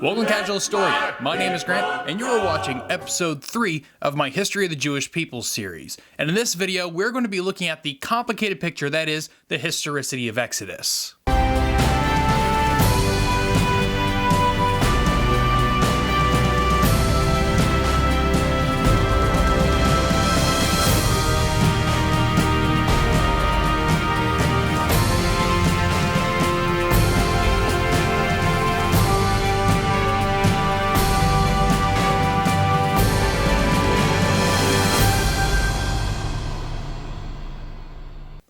Welcome to Casual Story. My name is Grant, and you are watching episode 3 of my History of the Jewish People series. And in this video, we're going to be looking at the complicated picture that is the historicity of Exodus.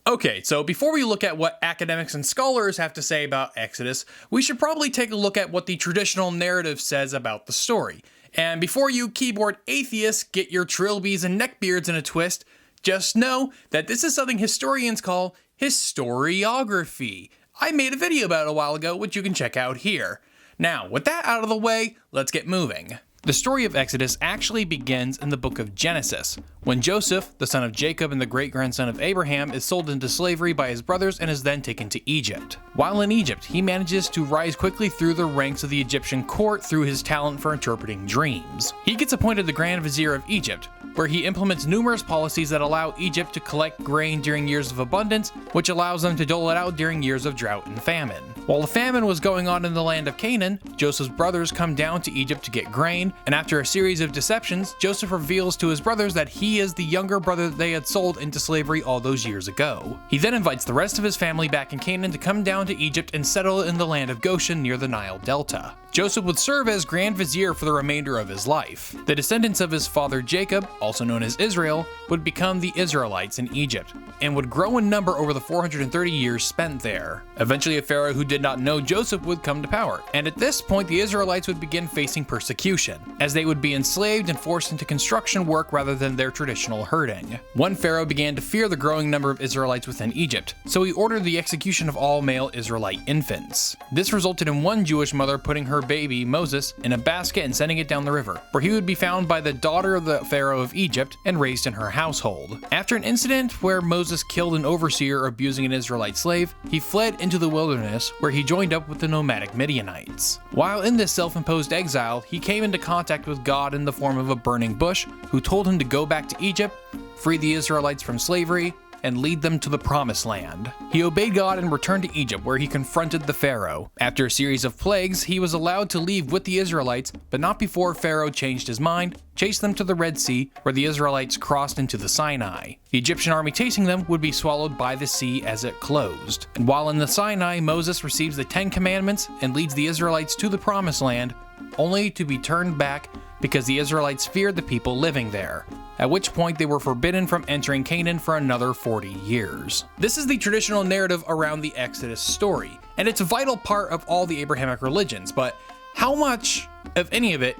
Okay, so before we look at what academics and scholars have to say about Exodus, we should probably take a look at what the traditional narrative says about the story. And before you keyboard atheists get your trilbies and neckbeards in a twist, just know that this is something historians call historiography. I made a video about it a while ago, which you can check out here. Now, with that out of the way, let's get moving. The story of Exodus actually begins in the book of Genesis, when Joseph, the son of Jacob and the great-grandson of Abraham, is sold into slavery by his brothers and is then taken to Egypt. While in Egypt, he manages to rise quickly through the ranks of the Egyptian court through his talent for interpreting dreams. He gets appointed the Grand Vizier of Egypt, where he implements numerous policies that allow Egypt to collect grain during years of abundance, which allows them to dole it out during years of drought and famine. While the famine was going on in the land of Canaan, Joseph's brothers come down to Egypt to get grain, and after a series of deceptions, Joseph reveals to his brothers that he is the younger brother that they had sold into slavery all those years ago. He then invites the rest of his family back in Canaan to come down to Egypt and settle in the land of Goshen near the Nile Delta. Joseph would serve as Grand Vizier for the remainder of his life. The descendants of his father Jacob, also known as Israel, would become the Israelites in Egypt, and would grow in number over the 430 years spent there. Eventually a pharaoh who did not know Joseph would come to power, and at this point the Israelites would begin facing persecution, as they would be enslaved and forced into construction work rather than their traditional herding. One pharaoh began to fear the growing number of Israelites within Egypt, so he ordered the execution of all male Israelite infants. This resulted in one Jewish mother putting her baby, Moses, in a basket and sending it down the river, where he would be found by the daughter of the Pharaoh of Egypt and raised in her household. After an incident where Moses killed an overseer abusing an Israelite slave, he fled into the wilderness, where he joined up with the nomadic Midianites. While in this self-imposed exile, he came into contact with God in the form of a burning bush, who told him to go back to Egypt, free the Israelites from slavery, and lead them to the promised land. He obeyed God and returned to Egypt, where he confronted the Pharaoh. After a series of plagues, he was allowed to leave with the Israelites, but not before Pharaoh changed his mind, chased them to the Red Sea, where the Israelites crossed into the Sinai. The Egyptian army chasing them would be swallowed by the sea as it closed. And while in the Sinai, Moses receives the 10 Commandments and leads the Israelites to the promised land, only to be turned back because the Israelites feared the people living there, at which point they were forbidden from entering Canaan for another 40 years. This is the traditional narrative around the Exodus story, and it's a vital part of all the Abrahamic religions, but how much of any of it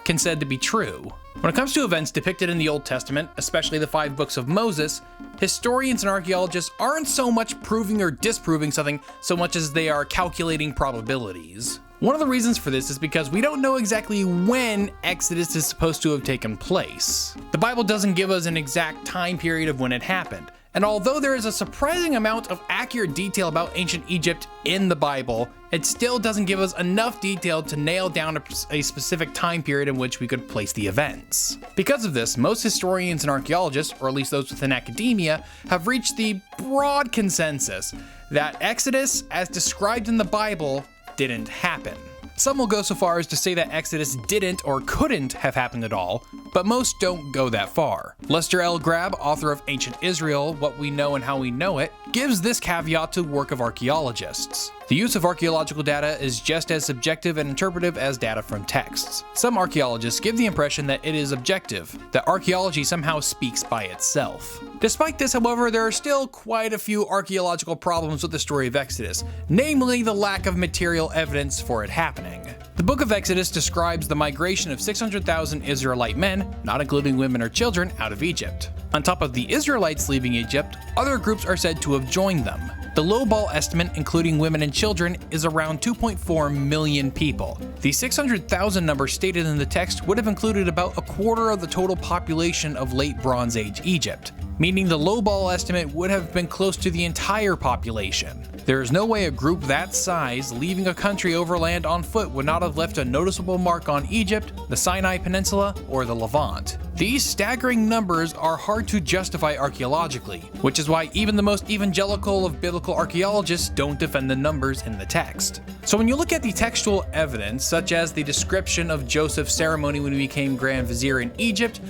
can said to be true? When it comes to events depicted in the Old Testament, especially the 5 books of Moses, historians and archaeologists aren't so much proving or disproving something so much as they are calculating probabilities. One of the reasons for this is because we don't know exactly when Exodus is supposed to have taken place. The Bible doesn't give us an exact time period of when it happened, and although there is a surprising amount of accurate detail about ancient Egypt in the Bible, it still doesn't give us enough detail to nail down a specific time period in which we could place the events. Because of this, most historians and archaeologists, or at least those within academia, have reached the broad consensus that Exodus, as described in the Bible, didn't happen. Some will go so far as to say that Exodus didn't or couldn't have happened at all, but most don't go that far. Lester L. Grabb, author of Ancient Israel, What We Know and How We Know It, gives this caveat to the work of archaeologists. The use of archaeological data is just as subjective and interpretive as data from texts. Some archaeologists give the impression that it is objective, that archaeology somehow speaks by itself. Despite this, however, there are still quite a few archaeological problems with the story of Exodus, namely the lack of material evidence for it happening. The book of Exodus describes the migration of 600,000 Israelite men, not including women or children, out of Egypt. On top of the Israelites leaving Egypt, other groups are said to have joined them. The lowball estimate, including women and children, is around 2.4 million people. The 600,000 number stated in the text would have included about a quarter of the total population of late Bronze Age Egypt. meaning the lowball estimate would have been close to the entire population. There is no way a group that size leaving a country overland on foot would not have left a noticeable mark on Egypt, the Sinai Peninsula, or the Levant. These staggering numbers are hard to justify archaeologically, which is why even the most evangelical of biblical archaeologists don't defend the numbers in the text. So when you look at the textual evidence, such as the description of Joseph's ceremony when he became Grand Vizier in Egypt,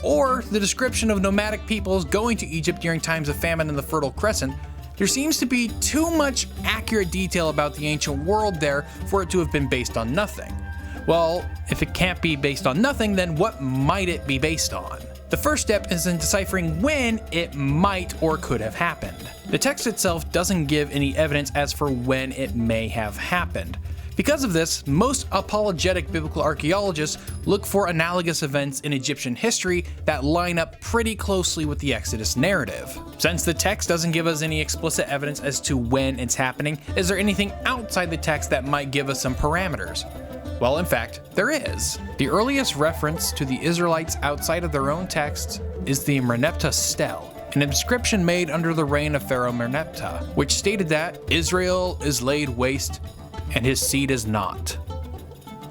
or the description of nomadic peoples going to Egypt during times of famine in the Fertile Crescent, there seems to be too much accurate detail about the ancient world there for it to have been based on nothing. Well, if it can't be based on nothing, then what might it be based on? The first step is in deciphering when it might or could have happened. The text itself doesn't give any evidence as for when it may have happened. Because of this, most apologetic biblical archaeologists look for analogous events in Egyptian history that line up pretty closely with the Exodus narrative. Since the text doesn't give us any explicit evidence as to when it's happening, is there anything outside the text that might give us some parameters? Well, in fact, there is. The earliest reference to the Israelites outside of their own texts is the Merneptah stele, an inscription made under the reign of Pharaoh Merneptah, which stated that Israel is laid waste and his seed is not.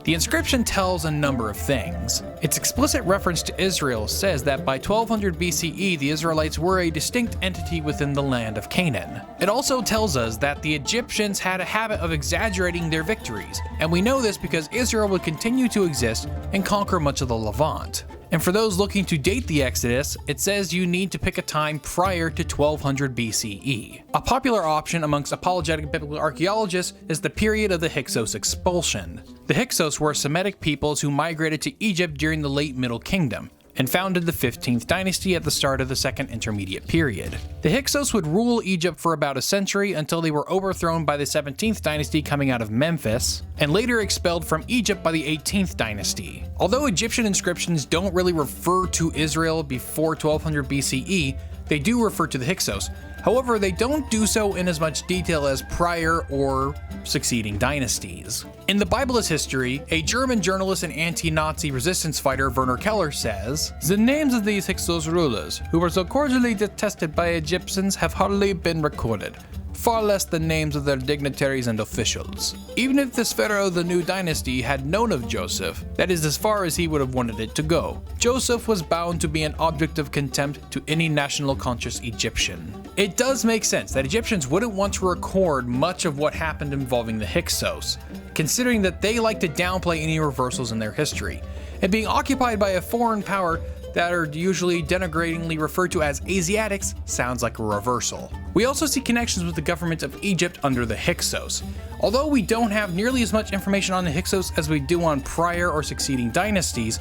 The inscription tells a number of things. Its explicit reference to Israel says that by 1200 BCE, the Israelites were a distinct entity within the land of Canaan. It also tells us that the Egyptians had a habit of exaggerating their victories, and we know this because Israel would continue to exist and conquer much of the Levant. And for those looking to date the Exodus, it says you need to pick a time prior to 1200 BCE. A popular option amongst apologetic biblical archaeologists is the period of the Hyksos expulsion. The Hyksos were Semitic peoples who migrated to Egypt during the late Middle Kingdom and founded the 15th dynasty at the start of the Second Intermediate Period. The Hyksos would rule Egypt for about a century until they were overthrown by the 17th dynasty coming out of Memphis, and later expelled from Egypt by the 18th dynasty. Although Egyptian inscriptions don't really refer to Israel before 1200 BCE, they do refer to the Hyksos. However, they don't do so in as much detail as prior or succeeding dynasties. In The Bible is History, a German journalist and anti-Nazi resistance fighter, Werner Keller, says, "The names of these Hyksos rulers, who were so cordially detested by Egyptians, have hardly been recorded, far less the names of their dignitaries and officials. Even if this pharaoh of the new dynasty had known of Joseph, that is as far as he would have wanted it to go. Joseph was bound to be an object of contempt to any national conscious Egyptian." It does make sense that Egyptians wouldn't want to record much of what happened involving the Hyksos, considering that they like to downplay any reversals in their history, and being occupied by a foreign power that are usually denigratingly referred to as Asiatics sounds like a reversal. We also see connections with the government of Egypt under the Hyksos. Although we don't have nearly as much information on the Hyksos as we do on prior or succeeding dynasties,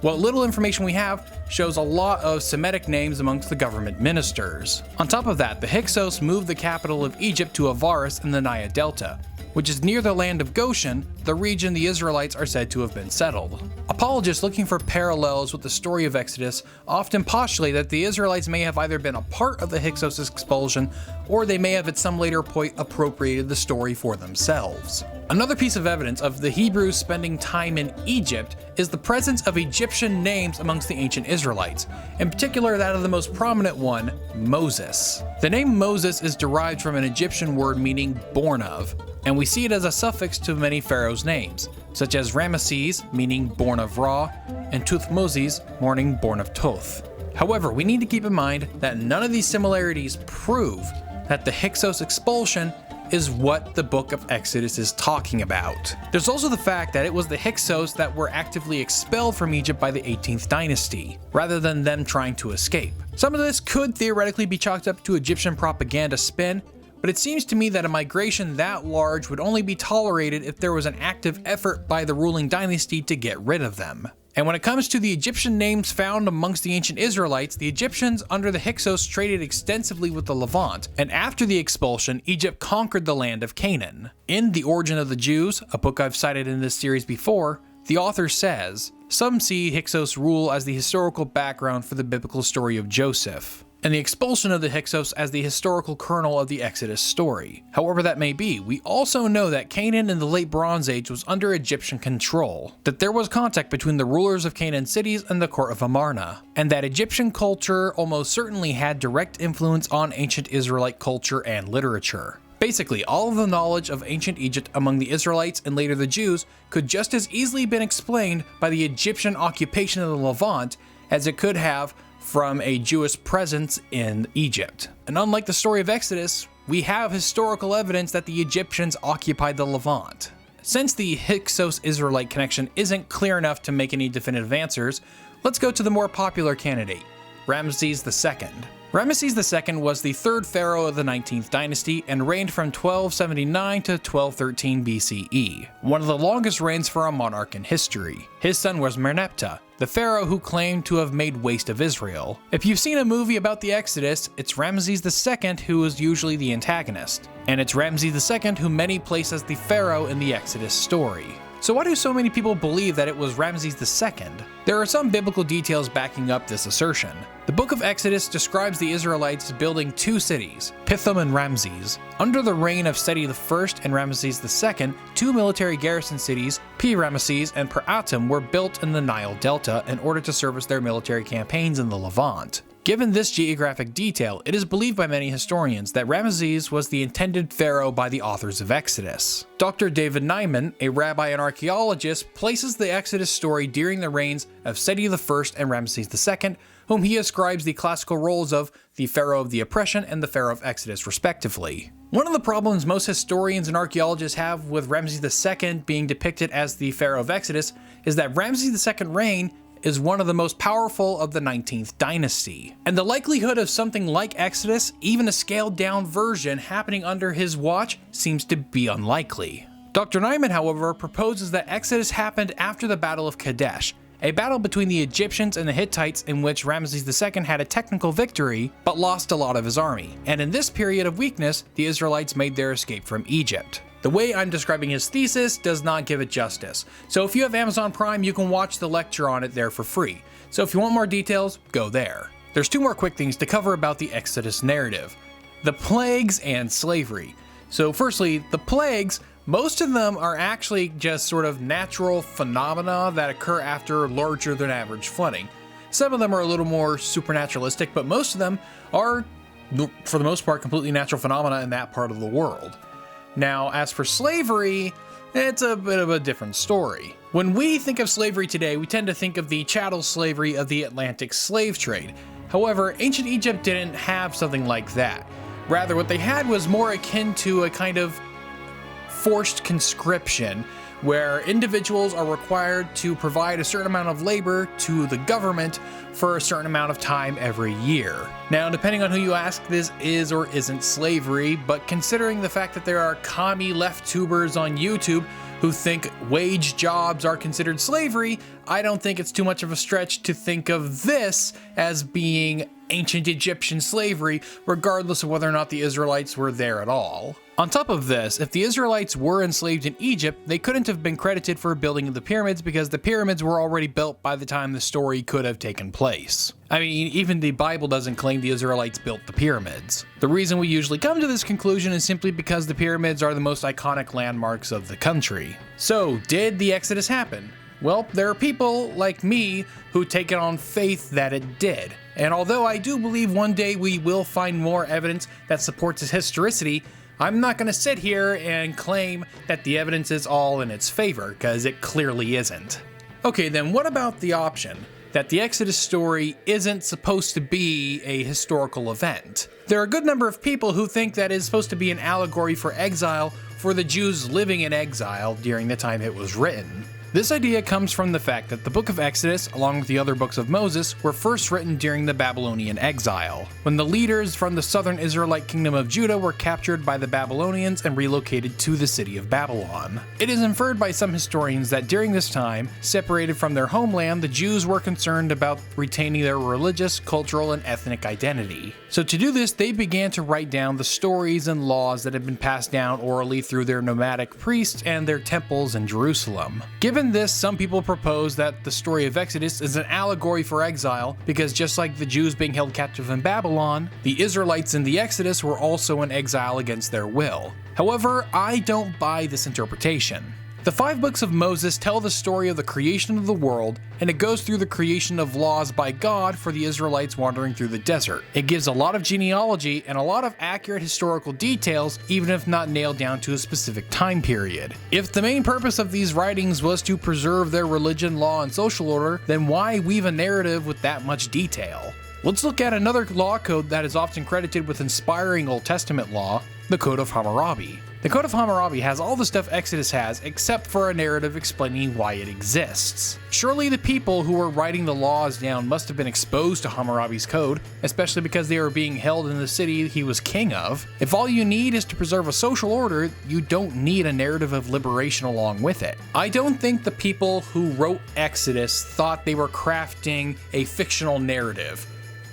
what little information we have shows a lot of Semitic names amongst the government ministers. On top of that, the Hyksos moved the capital of Egypt to Avaris in the Nile Delta, which is near the land of Goshen, the region the Israelites are said to have been settled. Apologists looking for parallels with the story of Exodus often postulate that the Israelites may have either been a part of the Hyksos expulsion, or they may have at some later point appropriated the story for themselves. Another piece of evidence of the Hebrews spending time in Egypt is the presence of Egyptian names amongst the ancient Israelites, in particular that of the most prominent one, Moses. The name Moses is derived from an Egyptian word meaning born of, and we see it as a suffix to many pharaohs' names, such as Ramesses, meaning born of Ra, and Tuthmoses, meaning born of Toth. However, we need to keep in mind that none of these similarities prove that the Hyksos expulsion is what the book of Exodus is talking about. There's also the fact that it was the Hyksos that were actively expelled from Egypt by the 18th dynasty, rather than them trying to escape. Some of this could theoretically be chalked up to Egyptian propaganda spin, but it seems to me that a migration that large would only be tolerated if there was an active effort by the ruling dynasty to get rid of them. And when it comes to the Egyptian names found amongst the ancient Israelites, the Egyptians under the Hyksos traded extensively with the Levant, and after the expulsion, Egypt conquered the land of Canaan. In The Origin of the Jews, a book I've cited in this series before, the author says, "Some see Hyksos rule as the historical background for the biblical story of Joseph. and the expulsion of the Hyksos as the historical kernel of the Exodus story. However that may be, we also know that Canaan in the late Bronze Age was under Egyptian control, that there was contact between the rulers of Canaan cities and the court of Amarna, and that Egyptian culture almost certainly had direct influence on ancient Israelite culture and literature. Basically, all of the knowledge of ancient Egypt among the Israelites and later the Jews could just as easily been explained by the Egyptian occupation of the Levant as it could have from a Jewish presence in Egypt. And unlike the story of Exodus, we have historical evidence that the Egyptians occupied the Levant. Since the Hyksos-Israelite connection isn't clear enough to make any definitive answers, let's go to the more popular candidate, Ramses II. Ramses II was the third pharaoh of the 19th dynasty and reigned from 1279 to 1213 BCE, one of the longest reigns for a monarch in history. His son was Merneptah, the pharaoh who claimed to have made waste of Israel. If you've seen a movie about the Exodus, it's Ramses II who is usually the antagonist, and it's Ramses II who many place as the pharaoh in the Exodus story. So why do so many people believe that it was Ramses II? There are some biblical details backing up this assertion. The book of Exodus describes the Israelites building two cities, Pithom and Ramses. Under the reign of Seti I and Ramses II, two military garrison cities, Pi-Ramesses and Per-Atum, were built in the Nile Delta in order to service their military campaigns in the Levant. Given this geographic detail, it is believed by many historians that Ramesses was the intended pharaoh by the authors of Exodus. Dr. David Nyman, a rabbi and archaeologist, places the Exodus story during the reigns of Seti I and Ramses II, whom he ascribes the classical roles of the pharaoh of the oppression and the pharaoh of Exodus respectively. One of the problems most historians and archaeologists have with Ramses II being depicted as the pharaoh of Exodus is that Ramses II's reign is one of the most powerful of the 19th dynasty, and the likelihood of something like Exodus, even a scaled down version, happening under his watch seems to be unlikely. Dr. Nyman, however, proposes that Exodus happened after the Battle of Kadesh, a battle between the Egyptians and the Hittites in which Ramses II had a technical victory but lost a lot of his army, and in this period of weakness, the Israelites made their escape from Egypt. The way I'm describing his thesis does not give it justice, so if you have Amazon Prime, you can watch the lecture on it there for free. So if you want more details, go there. There's two more quick things to cover about the Exodus narrative: the plagues and slavery. So firstly, the plagues, most of them are actually just sort of natural phenomena that occur after larger than average flooding. Some of them are a little more supernaturalistic, but most of them are, for the most part, completely natural phenomena in that part of the world. Now, as for slavery, it's a bit of a different story. When we think of slavery today, we tend to think of the chattel slavery of the Atlantic slave trade. However, ancient Egypt didn't have something like that. Rather, what they had was more akin to a kind of forced conscription, where individuals are required to provide a certain amount of labor to the government for a certain amount of time every year. Now, depending on who you ask, this is or isn't slavery, but considering the fact that there are commie left tubers on YouTube who think wage jobs are considered slavery, I don't think it's too much of a stretch to think of this as being ancient Egyptian slavery, regardless of whether or not the Israelites were there at all. On top of this, if the Israelites were enslaved in Egypt, they couldn't have been credited for building the pyramids because the pyramids were already built by the time the story could have taken place. I mean, even the Bible doesn't claim the Israelites built the pyramids. The reason we usually come to this conclusion is simply because the pyramids are the most iconic landmarks of the country. So, did the Exodus happen? Well, there are people like me who take it on faith that it did. And although I do believe one day we will find more evidence that supports its historicity, I'm not going to sit here and claim that the evidence is all in its favor, because it clearly isn't. Okay, then what about the option that the Exodus story isn't supposed to be a historical event? There are a good number of people who think that it's supposed to be an allegory for exile for the Jews living in exile during the time it was written. This idea comes from the fact that the book of Exodus, along with the other books of Moses, were first written during the Babylonian exile, when the leaders from the southern Israelite kingdom of Judah were captured by the Babylonians and relocated to the city of Babylon. It is inferred by some historians that during this time, separated from their homeland, the Jews were concerned about retaining their religious, cultural, and ethnic identity. So to do this, they began to write down the stories and laws that had been passed down orally through their nomadic priests and their temples in Jerusalem. Given Given this, some people propose that the story of Exodus is an allegory for exile, because just like the Jews being held captive in Babylon, the Israelites in the Exodus were also in exile against their will. However, I don't buy this interpretation. The 5 books of Moses tell the story of the creation of the world, and it goes through the creation of laws by God for the Israelites wandering through the desert. It gives a lot of genealogy and a lot of accurate historical details, even if not nailed down to a specific time period. If the main purpose of these writings was to preserve their religion, law, and social order, then why weave a narrative with that much detail? Let's look at another law code that is often credited with inspiring Old Testament law, the Code of Hammurabi. The Code of Hammurabi has all the stuff Exodus has, except for a narrative explaining why it exists. Surely the people who were writing the laws down must have been exposed to Hammurabi's code, especially because they were being held in the city he was king of. If all you need is to preserve a social order, you don't need a narrative of liberation along with it. I don't think the people who wrote Exodus thought they were crafting a fictional narrative.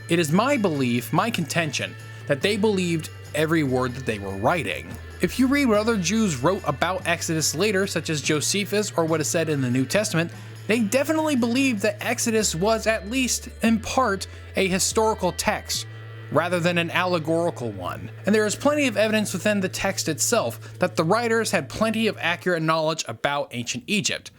It is my belief, my contention, that they believed every word that they were writing. If you read what other Jews wrote about Exodus later, such as Josephus or what is said in the New Testament, they definitely believed that Exodus was at least in part a historical text, rather than an allegorical one. And there is plenty of evidence within the text itself that the writers had plenty of accurate knowledge about ancient Egypt.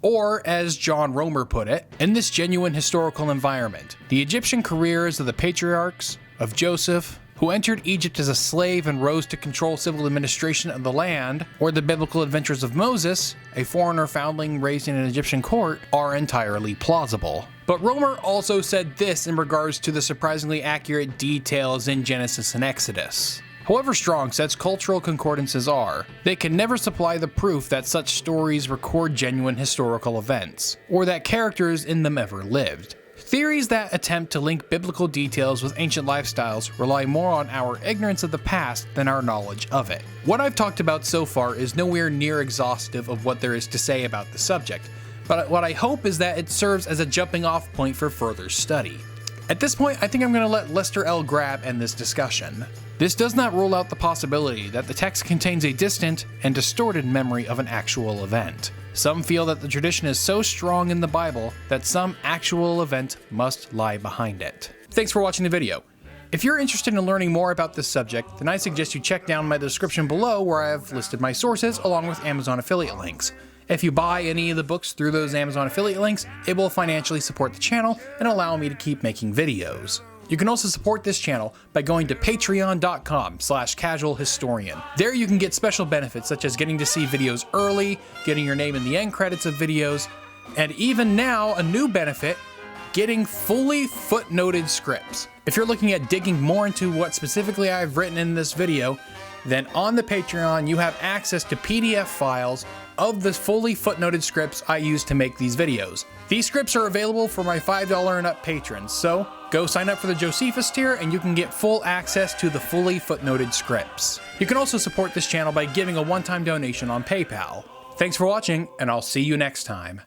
Or, as John Romer put it, in this genuine historical environment, the Egyptian careers of the patriarchs, of Joseph, who entered Egypt as a slave and rose to control civil administration of the land, or the biblical adventures of Moses, a foreigner foundling raised in an Egyptian court, are entirely plausible. But Romer also said this in regards to the surprisingly accurate details in Genesis and Exodus. However strong such cultural concordances are, they can never supply the proof that such stories record genuine historical events, or that characters in them ever lived. Theories that attempt to link biblical details with ancient lifestyles rely more on our ignorance of the past than our knowledge of it. What I've talked about so far is nowhere near exhaustive of what there is to say about the subject, but what I hope is that it serves as a jumping off point for further study. At this point, I think I'm going to let Lester L. Grabb end this discussion. This does not rule out the possibility that the text contains a distant and distorted memory of an actual event. Some feel that the tradition is so strong in the Bible that some actual event must lie behind it. Thanks for watching the video. If you're interested in learning more about this subject, then I suggest you check down my description below where I have listed my sources along with Amazon affiliate links. If you buy any of the books through those Amazon affiliate links, it will financially support the channel and allow me to keep making videos. You can also support this channel by going to patreon.com/casualhistorian. There you can get special benefits such as getting to see videos early, getting your name in the end credits of videos, and even now a new benefit, getting fully footnoted scripts. If you're looking at digging more into what specifically I've written in this video, then on the Patreon you have access to PDF files of the fully footnoted scripts I use to make these videos. These scripts are available for my $5 and up patrons, so go sign up for the Josephus tier and you can get full access to the fully footnoted scripts. You can also support this channel by giving a one-time donation on PayPal. Thanks for watching, and I'll see you next time.